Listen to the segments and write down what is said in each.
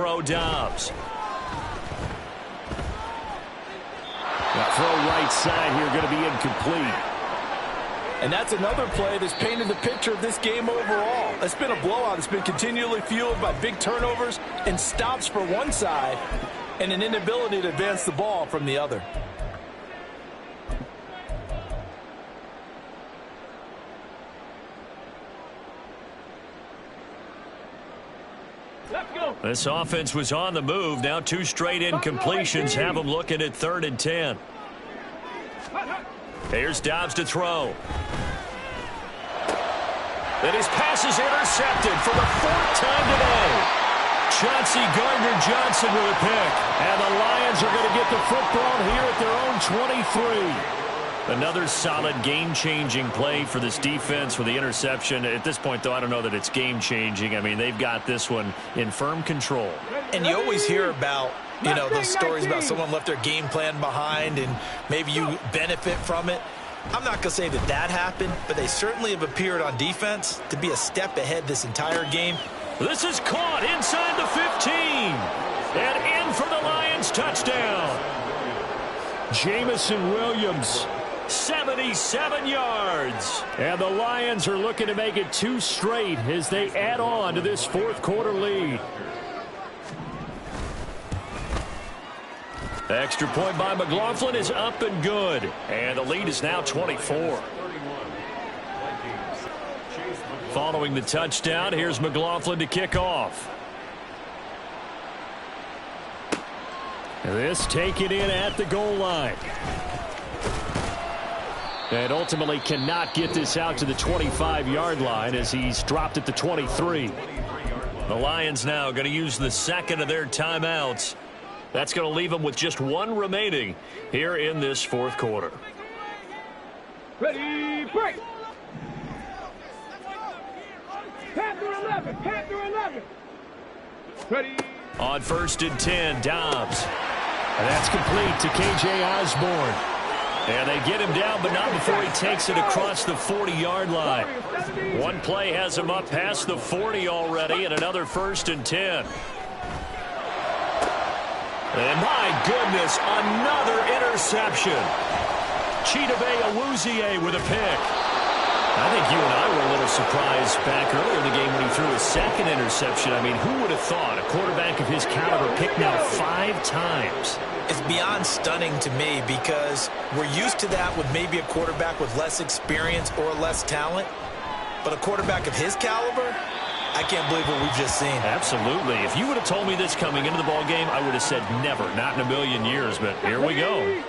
throw, Dobbs. That throw right side here going to be incomplete. And that's another play that's painted the picture of this game overall. It's been a blowout. It's been continually fueled by big turnovers and stops for one side and an inability to advance the ball from the other. This offense was on the move. Now 2 straight incompletions have them looking at 3rd and 10. Here's Dobbs to throw. And his pass is intercepted for the 4th time today. Chauncey Gardner-Johnson with a pick. And the Lions are going to get the football here at their own 23. Another solid game-changing play for this defense with the interception. At this point, though, I don't know that it's game-changing. I mean, they've got this one in firm control. And you always hear about, you know, those stories about someone left their game plan behind and maybe you benefit from it. I'm not going to say that that happened, but they certainly have appeared on defense to be a step ahead this entire game. This is caught inside the 15. And in for the Lions touchdown. Jamison Williams, 77 yards. And the Lions are looking to make it 2 straight as they add on to this 4th quarter lead. Extra point by McLaughlin is up and good. And the lead is now 24. Following the touchdown, here's McLaughlin to kick off. This taken in at the goal line. And ultimately cannot get this out to the 25-yard line as he's dropped at the 23. The Lions now going to use the 2nd of their timeouts. That's going to leave them with just 1 remaining here in this 4th quarter. Ready, break. Panther 11, Panther 11. Ready. On 1st and 10, Dobbs. And that's complete to K.J. Osborne. And they get him down, but not before he takes it across the 40-yard line. One play has him up past the 40 already, and another 1st and 10. And my goodness, another interception. Chidobe Awuzie with a pick. I think you and I were a little surprised back earlier in the game when he threw his 2nd interception. I mean, who would have thought a quarterback of his caliber picked now 5 times? It's beyond stunning to me because we're used to that with maybe a quarterback with less experience or less talent. But a quarterback of his caliber, I can't believe what we've just seen. Absolutely. If you would have told me this coming into the ball game, I would have said never, not in a million years. But here we go.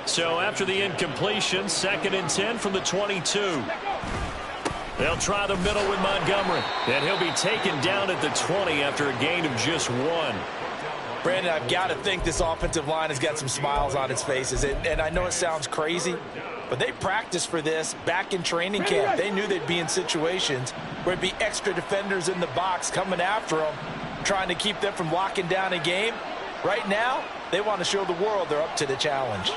So after the incompletion, 2nd and 10 from the 22. They'll try the middle with Montgomery. And he'll be taken down at the 20 after a gain of just 1. Brandon, I've got to think this offensive line has got some smiles on its faces. And I know it sounds crazy, but they practiced for this back in training camp. They knew they'd be in situations where it'd be extra defenders in the box coming after them, trying to keep them from locking down a game. Right now, they want to show the world they're up to the challenge.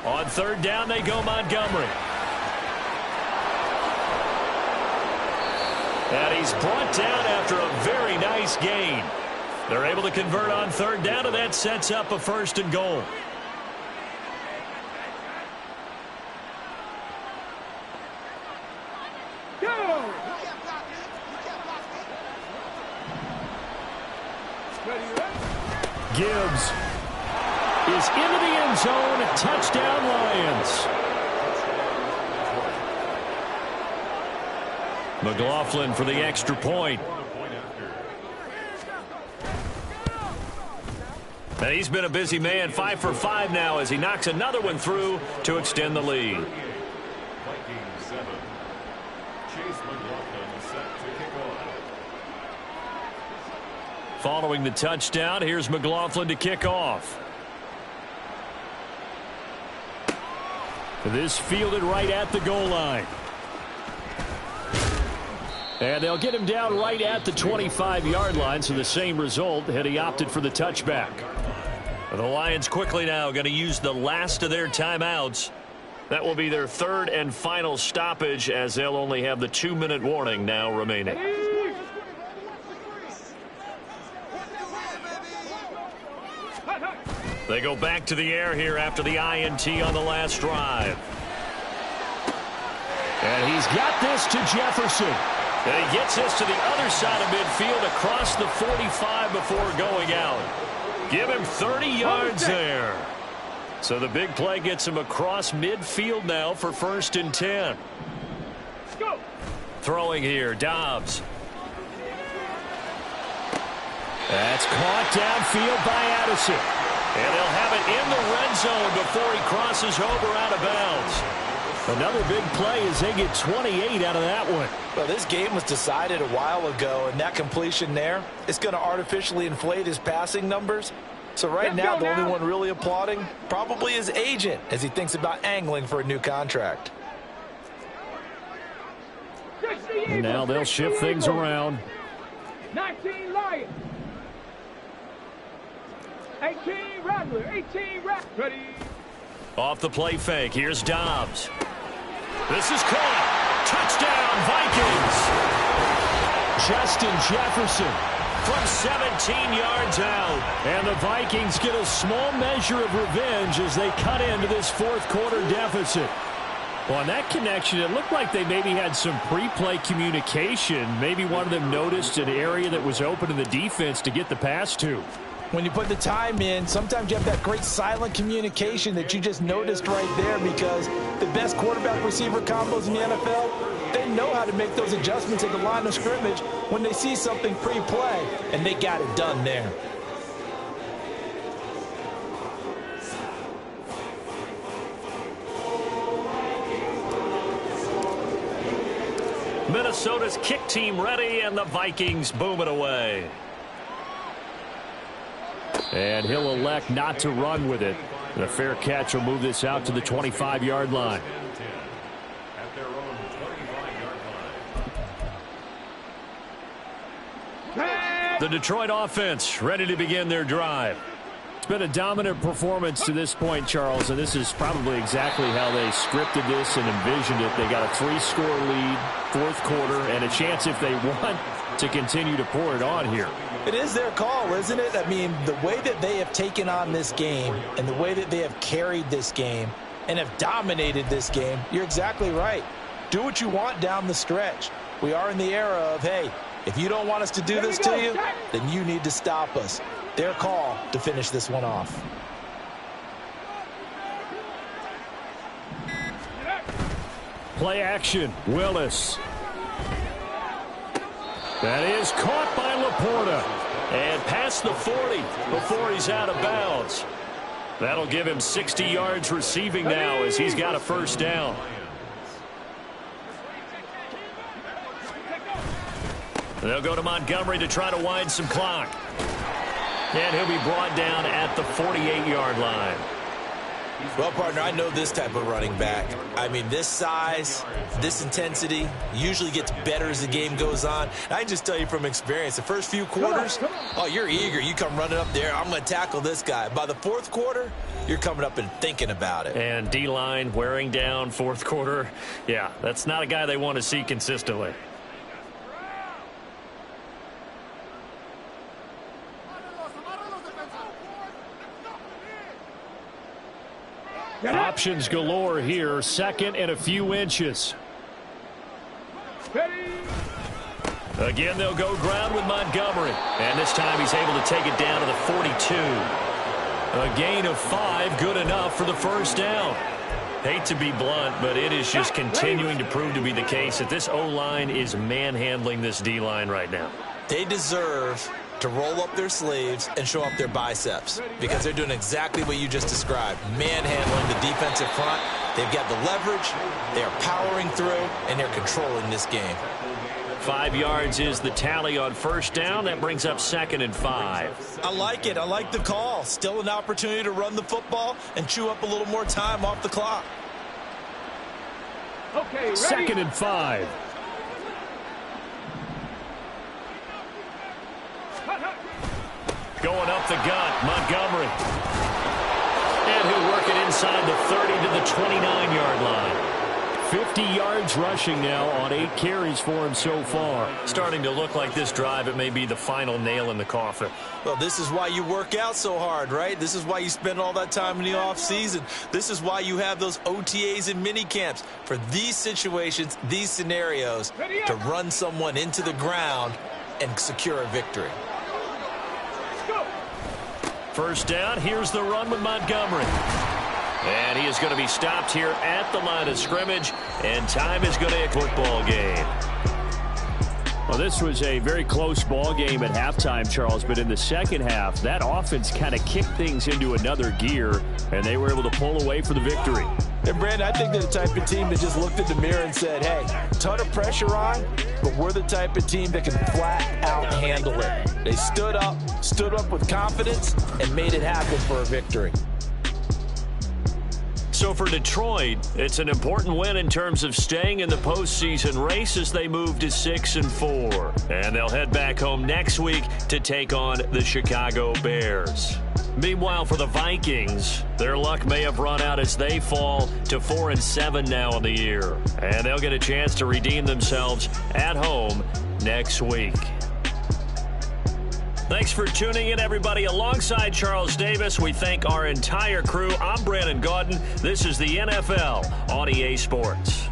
On 3rd down, they go Montgomery. And he's brought down after a very nice gain. They're able to convert on 3rd down, and that sets up a 1st and goal. Go! Gibbs is into the end zone. Touchdown, Lions. McLaughlin for the extra point. And he's been a busy man, 5 for 5 now as he knocks another one through to extend the lead. Following the touchdown, here's McLaughlin to kick off. This fielded right at the goal line. And they'll get him down right at the 25-yard line, so the same result had he opted for the touchback. The Lions quickly now going to use the last of their timeouts. That will be their 3rd and final stoppage as they'll only have the 2-minute warning now remaining. They go back to the air here after the INT on the last drive. And he's got this to Jefferson. And he gets this to the other side of midfield across the 45 before going out. Give him 30 yards there. So the big play gets him across midfield now for 1st and 10. Go. Throwing here, Dobbs. That's caught downfield by Addison. And they'll have it in the red zone before he crosses over out of bounds. Another big play as they get 28 out of that one. Well, this game was decided a while ago, and that completion there is going to artificially inflate his passing numbers. So right now, the only one really applauding probably his agent as he thinks about angling for a new contract. And now they'll shift things around. 19 Lions. 18 Rattler. 18 Rattler. Ready. Off the play fake. Here's Dobbs. This is caught. Touchdown, Vikings. Justin Jefferson from 17 yards out. And the Vikings get a small measure of revenge as they cut into this 4th quarter deficit. Well, on that connection, it looked like they maybe had some pre-play communication. Maybe one of them noticed an area that was open in the defense to get the pass to. When you put the time in, sometimes you have that great silent communication that you just noticed right there, because the best quarterback-receiver combos in the NFL, they know how to make those adjustments at the line of scrimmage when they see something pre-play, and they got it done there. Minnesota's kick team ready, and the Vikings boom it away. And he'll elect not to run with it. The fair catch will move this out to the 25-yard line. The Detroit offense ready to begin their drive. It's been a dominant performance to this point, Charles, and this is probably exactly how they scripted this and envisioned it. They got a 3-score lead, 4th quarter, and a chance, if they want, to continue to pour it on here. It is their call, isn't it? I mean, the way that they have taken on this game and the way that they have carried this game and have dominated this game, you're exactly right. Do what you want down the stretch. We are in the era of, hey, if you don't want us to do this to you, then you need to stop us. Their call to finish this one off. Play action, Willis. That is caught by Laporta. And past the 40 before he's out of bounds. That'll give him 60 yards receiving now as he's got a 1st down. They'll go to Montgomery to try to wind some clock. And he'll be brought down at the 48-yard line. Well, partner, I know this type of running back. I mean, this size, this intensity usually gets better as the game goes on. I can just tell you from experience, the first few quarters, oh, you're eager. You come running up there, I'm going to tackle this guy. By the 4th quarter, you're coming up and thinking about it. And D-line wearing down 4th quarter. Yeah, that's not a guy they want to see consistently. Options galore here. 2nd and a few inches. Again, they'll go ground with Montgomery. And this time he's able to take it down to the 42. A gain of 5, good enough for the 1st down. Hate to be blunt, but it is just continuing to prove to be the case that this O-line is manhandling this D-line right now. They deserve to roll up their sleeves and show up their biceps, because they're doing exactly what you just described, manhandling the defensive front. They've got the leverage, they're powering through, and they're controlling this game. 5 yards is the tally on 1st down. That brings up 2nd and 5. I like it. I like the call. Still an opportunity to run the football and chew up a little more time off the clock. Okay, ready? 2nd and 5. Going up the gut, Montgomery. And he'll work it inside the 30 to the 29-yard line. 50 yards rushing now on 8 carries for him so far. Starting to look like this drive, it may be the final nail in the coffin. Well, this is why you work out so hard, right? This is why you spend all that time in the offseason. This is why you have those OTAs and mini camps for these situations, these scenarios, to run someone into the ground and secure a victory. First down, here's the run with Montgomery. And he is going to be stopped here at the line of scrimmage, and time is going to hit football game. Well, this was a very close ball game at halftime, Charles, but in the second half, that offense kind of kicked things into another gear, and they were able to pull away for the victory. And, Brandon, I think they're the type of team that just looked in the mirror and said, hey, ton of pressure on, but we're the type of team that can flat out handle it. They stood up with confidence, and made it happen for a victory. So for Detroit, it's an important win in terms of staying in the postseason race as they move to 6-4. And they'll head back home next week to take on the Chicago Bears. Meanwhile, for the Vikings, their luck may have run out as they fall to 4-7 now in the year. And they'll get a chance to redeem themselves at home next week. Thanks for tuning in, everybody. Alongside Charles Davis, we thank our entire crew. I'm Brandon Gaudin. This is the NFL on EA Sports.